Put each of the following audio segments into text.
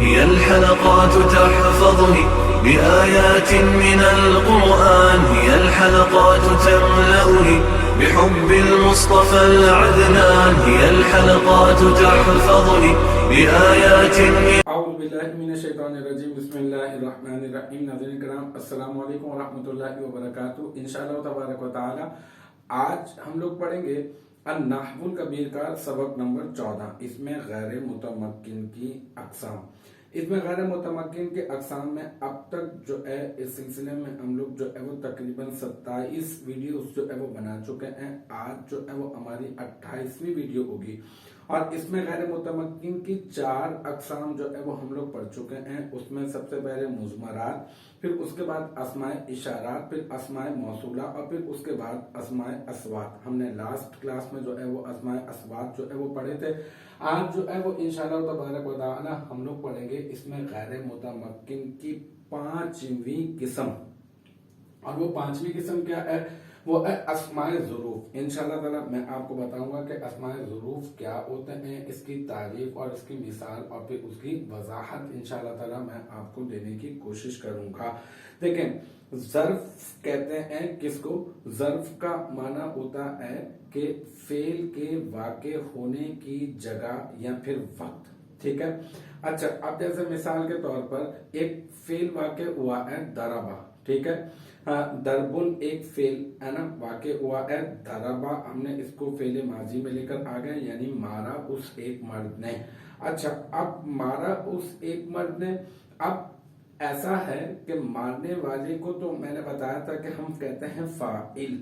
هي الحلقات تحفظني بآيات من القرآن، هي الحلقات تملأني بحب المصطفى العدنان، هي الحلقات تحفظني بآيات من اعوذ باللہ من الشیطان الرجیم، بسم اللہ الرحمن الرحیم۔ ناظرین کرام، السلام علیکم ورحمۃ اللہ وبرکاتہ۔ انشاءاللہ تبارک و تعالی آج ہم لوگ پڑھیں گے النحو الکبیر کا سبق نمبر 14۔ اس میں غیر متمکن کی اقسام۔ اس میں غیر متمکن کے اقسام میں اب تک جو ہے اس سلسلے میں ہم لوگ جو ہے وہ تقریباً 27 ویڈیوز جو ہے وہ بنا چکے ہیں۔ آج جو ہے وہ ہماری 28ویں ویڈیو ہوگی، اور اس میں غیر متمکن کی 4 اقسام جو ہے وہ ہم لوگ پڑھ چکے ہیں۔ اس میں سب سے پہلے مضمرات، پھر اس کے بعد اسماء اشارات، پھر اسماء موصولہ، اور پھر اس کے بعد اسماء اصوات۔ ہم نے لاسٹ کلاس میں جو ہے وہ اسماء اصوات جو ہے وہ پڑھے تھے۔ آج جو ہے وہ انشاءاللہ تبارک و تعالی ہم لوگ پڑھیں گے اس میں غیر متمکن کی 5ویں قسم، اور وہ 5ویں قسم کیا ہے؟ وہ ہے اسماء ظروف۔ انشاءاللہ تعالی میں آپ کو بتاؤں گا کہ اسماء ظروف کیا ہوتے ہیں، اس کی تعریف اور اس کی مثال اور پھر اس کی وضاحت انشاءاللہ تعالی میں آپ کو دینے کی کوشش کروں گا۔ دیکھیں، ظرف کہتے ہیں کس کو؟ ظرف کا معنی ہوتا ہے کہ فعل کے واقع ہونے کی جگہ یا پھر وقت، ٹھیک ہے؟ اچھا، اب جیسے مثال کے طور پر ایک فعل واقع ہوا ہے ضربہ، ٹھیک ہے؟ دربن ایک فعل ہے نا واقع ہوا ہے، ضربہ ہم نے اس کو فعل ماضی میں لے کر آ گئے، یعنی مارا اس ایک مرد نے۔ اچھا، اب مارا اس ایک مرد نے، اب ایسا ہے کہ مارنے والے کو تو میں نے بتایا تھا کہ ہم کہتے ہیں فاعل۔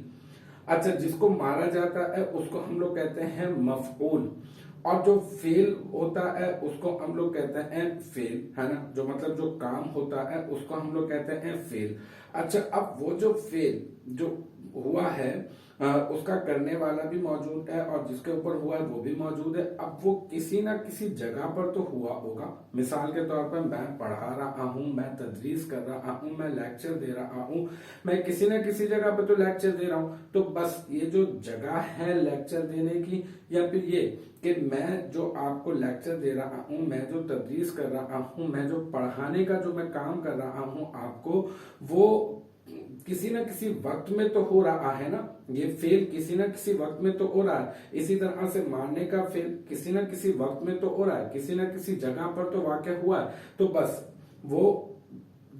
اچھا، جس کو مارا جاتا ہے اس کو ہم لوگ کہتے ہیں مفعول، اور جو فعل ہوتا ہے اس کو ہم لوگ کہتے ہیں فعل، ہے نا؟ جو مطلب جو کام ہوتا ہے اس کو ہم لوگ کہتے ہیں فعل۔ اچھا، اب وہ جو فعل جو ہوا ہے اس کا کرنے والا بھی موجود ہے اور جس کے اوپر ہوا ہے وہ بھی موجود ہے۔ اب وہ کسی نہ کسی جگہ پر تو ہوا ہوگا۔ مثال کے طور پر میں پڑھا رہا ہوں، میں تدریس کر رہا ہوں، میں لیکچر دے رہا ہوں، میں کسی نہ کسی جگہ پہ تو لیکچر دے رہا ہوں، تو بس یہ جو جگہ ہے لیکچر دینے کی، یا پھر یہ کہ میں جو آپ کو لیکچر دے رہا ہوں، میں جو تدریس کر رہا ہوں، میں جو پڑھانے کا جو میں کام کر رہا ہوں آپ کو، وہ کسی نہ کسی وقت میں تو ہو رہا ہے نا۔ یہ فعل کسی نہ کسی وقت میں تو ہو رہا ہے۔ اسی طرح سے مارنے کا فعل کسی نہ کسی وقت میں تو ہو رہا ہے، کسی نہ کسی جگہ پر تو واقع ہوا ہے، تو بس وہ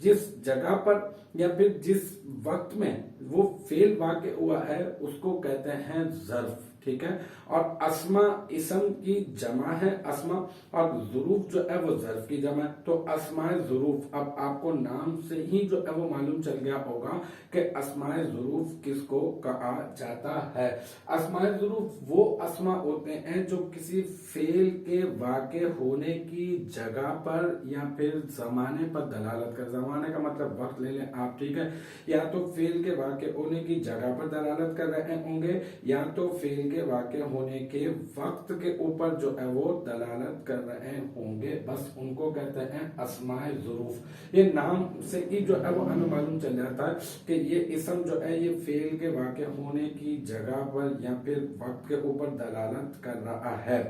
جس جگہ پر یا پھر جس وقت میں وہ فعل واقع ہوا ہے اس کو کہتے ہیں ظرف، ٹھیک ہے؟ اور اسماء اسم کی جمع ہے اسماء، اور ظروف جو ہے وہ ظرف کی جمع ہے۔ تو اسماء ظروف، اب آپ کو نام سے ہی جو ہے وہ معلوم چل گیا ہوگا کہ اسماء ظروف کس کو کہا جاتا ہے۔ اسماء ظروف وہ اسماء ہوتے ہیں جو کسی فعل کے واقع ہونے کی جگہ پر یا پھر زمانے پر دلالت کر، زمانے کا مطلب وقت لے لیں آپ، ٹھیک ہے؟ یا تو فعل کے واقع ہونے کی جگہ پر دلالت کر رہے ہوں گے، یا تو فعل کے واقع ہونے کے وقت کے اوپر جو ہے وہ دلالت کر رہے ہوں گے، بس ان کو کہتے ہیں اسماء ظروف۔ یہ نام سے ہی جو ہے وہ ہمیں معلوم چل جاتا ہے کہ یہ اسم جو ہے یہ فعل کے واقع ہونے کی جگہ پر یا پھر وقت کے اوپر دلالت کر رہا ہے۔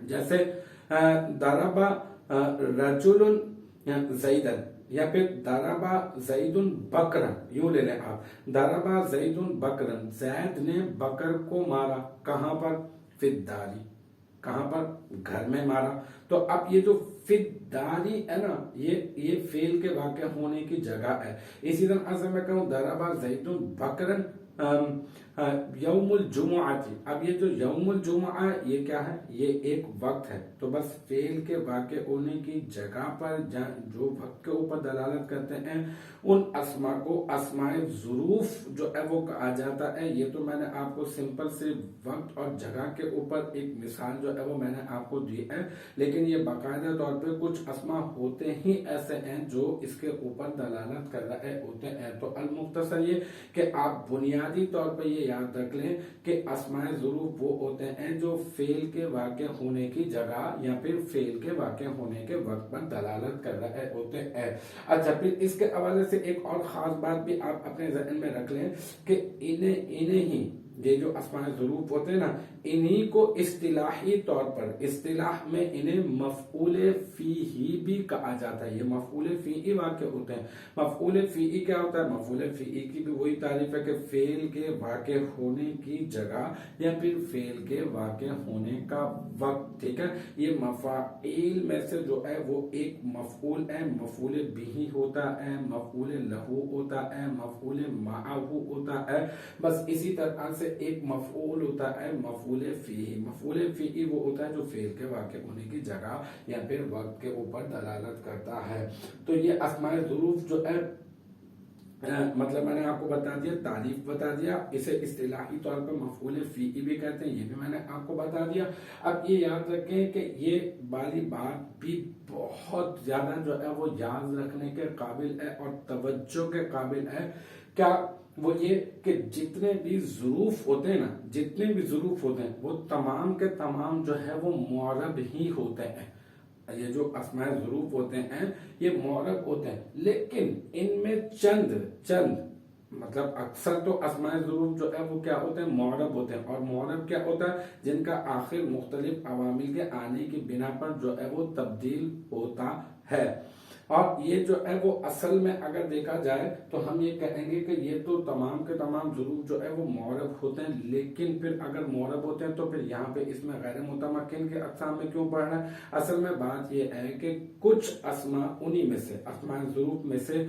جیسے ضرب رجل زیدن، یا پھر ضرب زید بکرن، یوں لے لیں آپ، ضرب زید بکرن، زید نے بکر کو مارا، کہاں پر؟ فی الدار، کہاں پر؟ گھر میں مارا۔ تو اب یہ جو فی الدار ہے نا، یہ فعل کے واقع ہونے کی جگہ ہے۔ اسی طرح سے میں کہوں ضرب زید بکرن یوم الجمعہ، اب یہ جو یوم الجمعہ یہ کیا ہے؟ یہ ایک وقت ہے۔ تو بس فعل کے واقع ہونے کی جگہ پر جو وقت کے اوپر دلالت کرتے ہیں ان اسماء کو اسماء ظروف جو ہے وہ کہا جاتا ہے۔ یہ تو میں نے آپ کو سمپل سے وقت اور جگہ کے اوپر ایک مثال جو ہے وہ میں نے آپ کو دی ہے، لیکن یہ باقاعدہ طور پہ کچھ اسماء ہوتے ہی ایسے ہیں جو اس کے اوپر دلالت کر رہے ہوتے ہیں۔ تو المختصر یہ کہ آپ بنیادی طور پر یہ یاد رکھ لیں کہ اسماء ظروف وہ ہوتے ہیں جو فعل کے واقع ہونے کی جگہ یا پھر فعل کے واقع ہونے کے وقت پر دلالت کر رہے ہوتے ہیں۔ اچھا، پھر اس کے حوالے سے ایک اور خاص بات بھی آپ اپنے ذہن میں رکھ لیں کہ انہیں ہی یہ جو اسماء ظروف ہوتے ہیں نا، انہی کو اصطلاحی طور پر اصطلاح میں انہیں مفعول فیہ بھی کہا جاتا ہے۔ یہ مفعول فیہ واقع ہوتے ہیں۔ مفعول فیہ کیا ہوتا ہے؟ مفعول فیہ کی بھی وہی تعریف ہے کہ فعل کے واقع ہونے کی جگہ یا پھر فعل کے واقع ہونے کا وقت، ٹھیک ہے۔ یہ مفاعیل میں سے جو ہے وہ ایک مفعول ہے، مفعول بھی ہوتا ہے، مفعول لہو ہوتا ہے، مفعول معہ ہوتا ہے، بس اسی طرح سے ایک مفعول ہوتا ہے مفعول فیہ۔ مفعول فیہ وہ ہوتا ہے جو فعل کے واقع ہونے کی جگہ یا پھر وقت کے اوپر دلالت کرتا ہے۔ تو یہ اسماء ظروف جو ہے مطلب میں نے آپ کو بتا دیا، تعریف بتا دیا، اسے اصطلاحی طور پر مفعول فیہ بھی کہتے ہیں، یہ بھی میں نے آپ کو بتا دیا۔ اب یہ یاد رکھیں کہ یہ والی بات بھی بہت زیادہ جو ہے وہ یاد رکھنے کے قابل ہے اور توجہ کے قابل ہے۔ کیا وہ یہ کہ جتنے بھی ظروف ہوتے ہیں نا، جتنے بھی ظروف ہوتے ہیں وہ تمام کے تمام جو ہے وہ معرب ہی ہوتے ہیں۔ یہ جو اسماء ظروف ہوتے ہیں یہ معرب ہوتے ہیں، لیکن ان میں چند مطلب اکثر تو اسماء ظروف جو ہے وہ کیا ہوتے ہیں؟ معرب ہوتے ہیں۔ اور معرب کیا ہوتا ہے؟ جن کا آخر مختلف عوامل کے آنے کی بنا پر جو ہے وہ تبدیل ہوتا ہے۔ اور یہ جو ہے وہ اصل میں اگر دیکھا جائے تو ہم یہ کہیں گے کہ یہ تو تمام کے تمام ظروف جو ہے وہ معرب ہوتے ہیں، لیکن پھر اگر معرب ہوتے ہیں تو پھر یہاں پہ اس میں غیر متمکن کے اقسام میں کیوں پڑھ رہا ہے؟ اصل میں بات یہ ہے کہ کچھ اسماء انہی میں سے، اسماء ظروف میں سے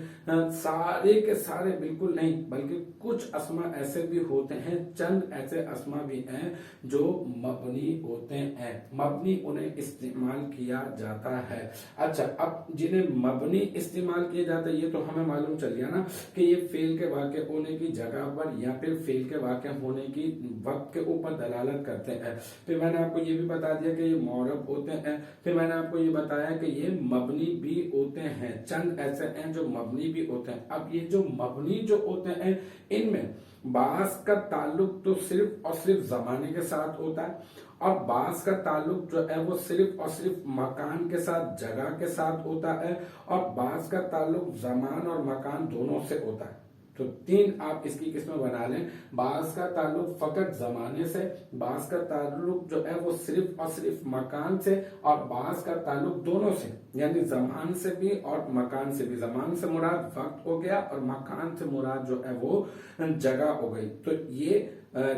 سارے کے سارے بالکل نہیں، بلکہ کچھ اسماء ایسے بھی ہوتے ہیں، چند ایسے اسماء بھی ہیں جو مبنی ہوتے ہیں، مبنی انہیں استعمال کیا جاتا ہے۔ اچھا، اب جنہیں مبنی استعمال کیے جاتے ہیں یہ تو ہمیں معلوم چل گیا نا کہ یہ فعل کے واقع ہونے کی جگہ پر یا پھر فعل کے واقع ہونے کی وقت کے اوپر دلالت کرتے ہیں۔ پھر میں نے آپ کو یہ بھی بتا دیا کہ یہ معرب ہوتے ہیں، پھر میں نے آپ کو یہ بتایا کہ یہ مبنی بھی ہوتے ہیں، چند ایسے ہیں جو مبنی بھی ہوتے ہیں۔ اب یہ جو مبنی جو ہوتے ہیں ان میں بعض کا تعلق تو صرف اور صرف زمانے کے ساتھ ہوتا ہے، اور بعض کا تعلق جو ہے وہ صرف اور صرف مکان کے ساتھ، جگہ کے ساتھ ہوتا ہے، اور بعض کا تعلق زمان اور مکان دونوں سے ہوتا ہے۔ تو تین آپ اس کی قسمیں بنا لیں، بعض کا تعلق فقط زمانے سے، بعض کا تعلق جو ہے وہ صرف اور صرف مکان سے، اور بعض کا تعلق دونوں سے، یعنی زمان سے بھی اور مکان سے بھی۔ زمان سے مراد وقت ہو گیا اور مکان سے مراد جو ہے وہ جگہ ہو گئی۔ تو یہ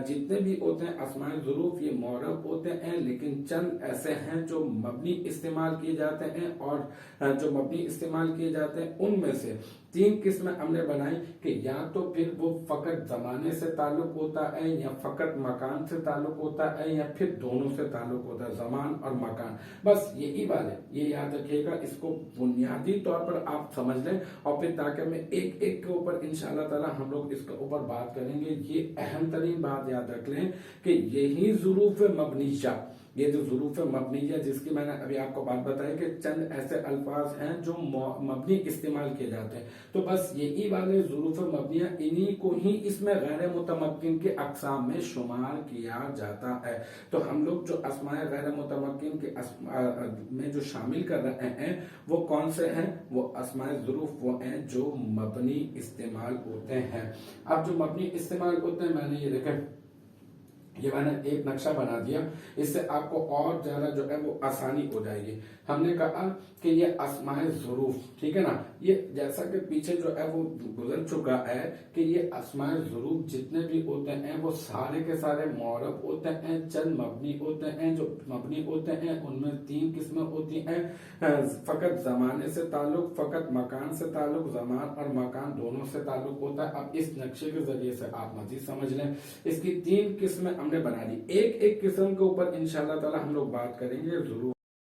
جتنے بھی ہوتے ہیں اسماء ظروف یہ معرب ہوتے ہیں، لیکن چند ایسے ہیں جو مبنی استعمال کیے جاتے ہیں، اور جو مبنی استعمال کیے جاتے ہیں ان میں سے تین قسمیں ہم نے بنائی کہ یا تو پھر وہ فقط زمانے سے تعلق ہوتا ہے، یا فقط مکان سے تعلق ہوتا ہے، یا پھر دونوں سے تعلق ہوتا ہے، زمان اور مکان۔ بس یہی بات ہے، یہ یاد رکھیے گا، اس کو بنیادی طور پر آپ سمجھ لیں، اور پھر تاکہ میں ایک ایک کے اوپر انشاءاللہ تعالی ہم لوگ اس کے اوپر بات کریں گے۔ یہ اہم ترین بات یاد رکھ لیں کہ یہی ظروف مبنیہ، یہ جو ظروف مبنیہ جس کی میں نے ابھی آپ کو بات بتائی کہ چند ایسے الفاظ ہیں جو مبنی استعمال کیے جاتے ہیں، تو بس یہی والے ظروف مبنیہ انہی کو ہی اس میں غیر متمکن کے اقسام میں شمار کیا جاتا ہے۔ تو ہم لوگ جو اسماء غیر متمکن کے میں جو شامل کر رہے ہیں وہ کون سے ہیں؟ وہ اسماء ظروف وہ ہیں جو مبنی استعمال ہوتے ہیں۔ اب جو مبنی استعمال ہوتے ہیں، میں نے یہ دیکھیں، یہ میں نے ایک نقشہ بنا دیا، اس سے آپ کو اور زیادہ جو ہے وہ آسانی ہو جائے گی۔ ہم نے کہا کہ یہ اسماء ظروف، ٹھیک ہے نا، یہ جیسا کہ پیچھے جو ہے وہ گزر چکا ہے کہ یہ اسماء ظروف جتنے بھی ہوتے ہیں وہ سارے کے سارے معرب ہوتے ہیں، چند مبنی ہوتے ہیں۔ جو مبنی ہوتے ہیں ان میں تین قسمیں ہوتی ہیں، فقط زمانے سے تعلق، فقط مکان سے تعلق، زمان اور مکان دونوں سے تعلق ہوتا ہے۔ اب اس نقشے کے ذریعے سے آپ مزید سمجھ لیں، اس کی تین قسمیں ہم نے بنا دی، ایک ایک قسم کے اوپر انشاءاللہ تعالی ہم لوگ بات کریں گے ضرور۔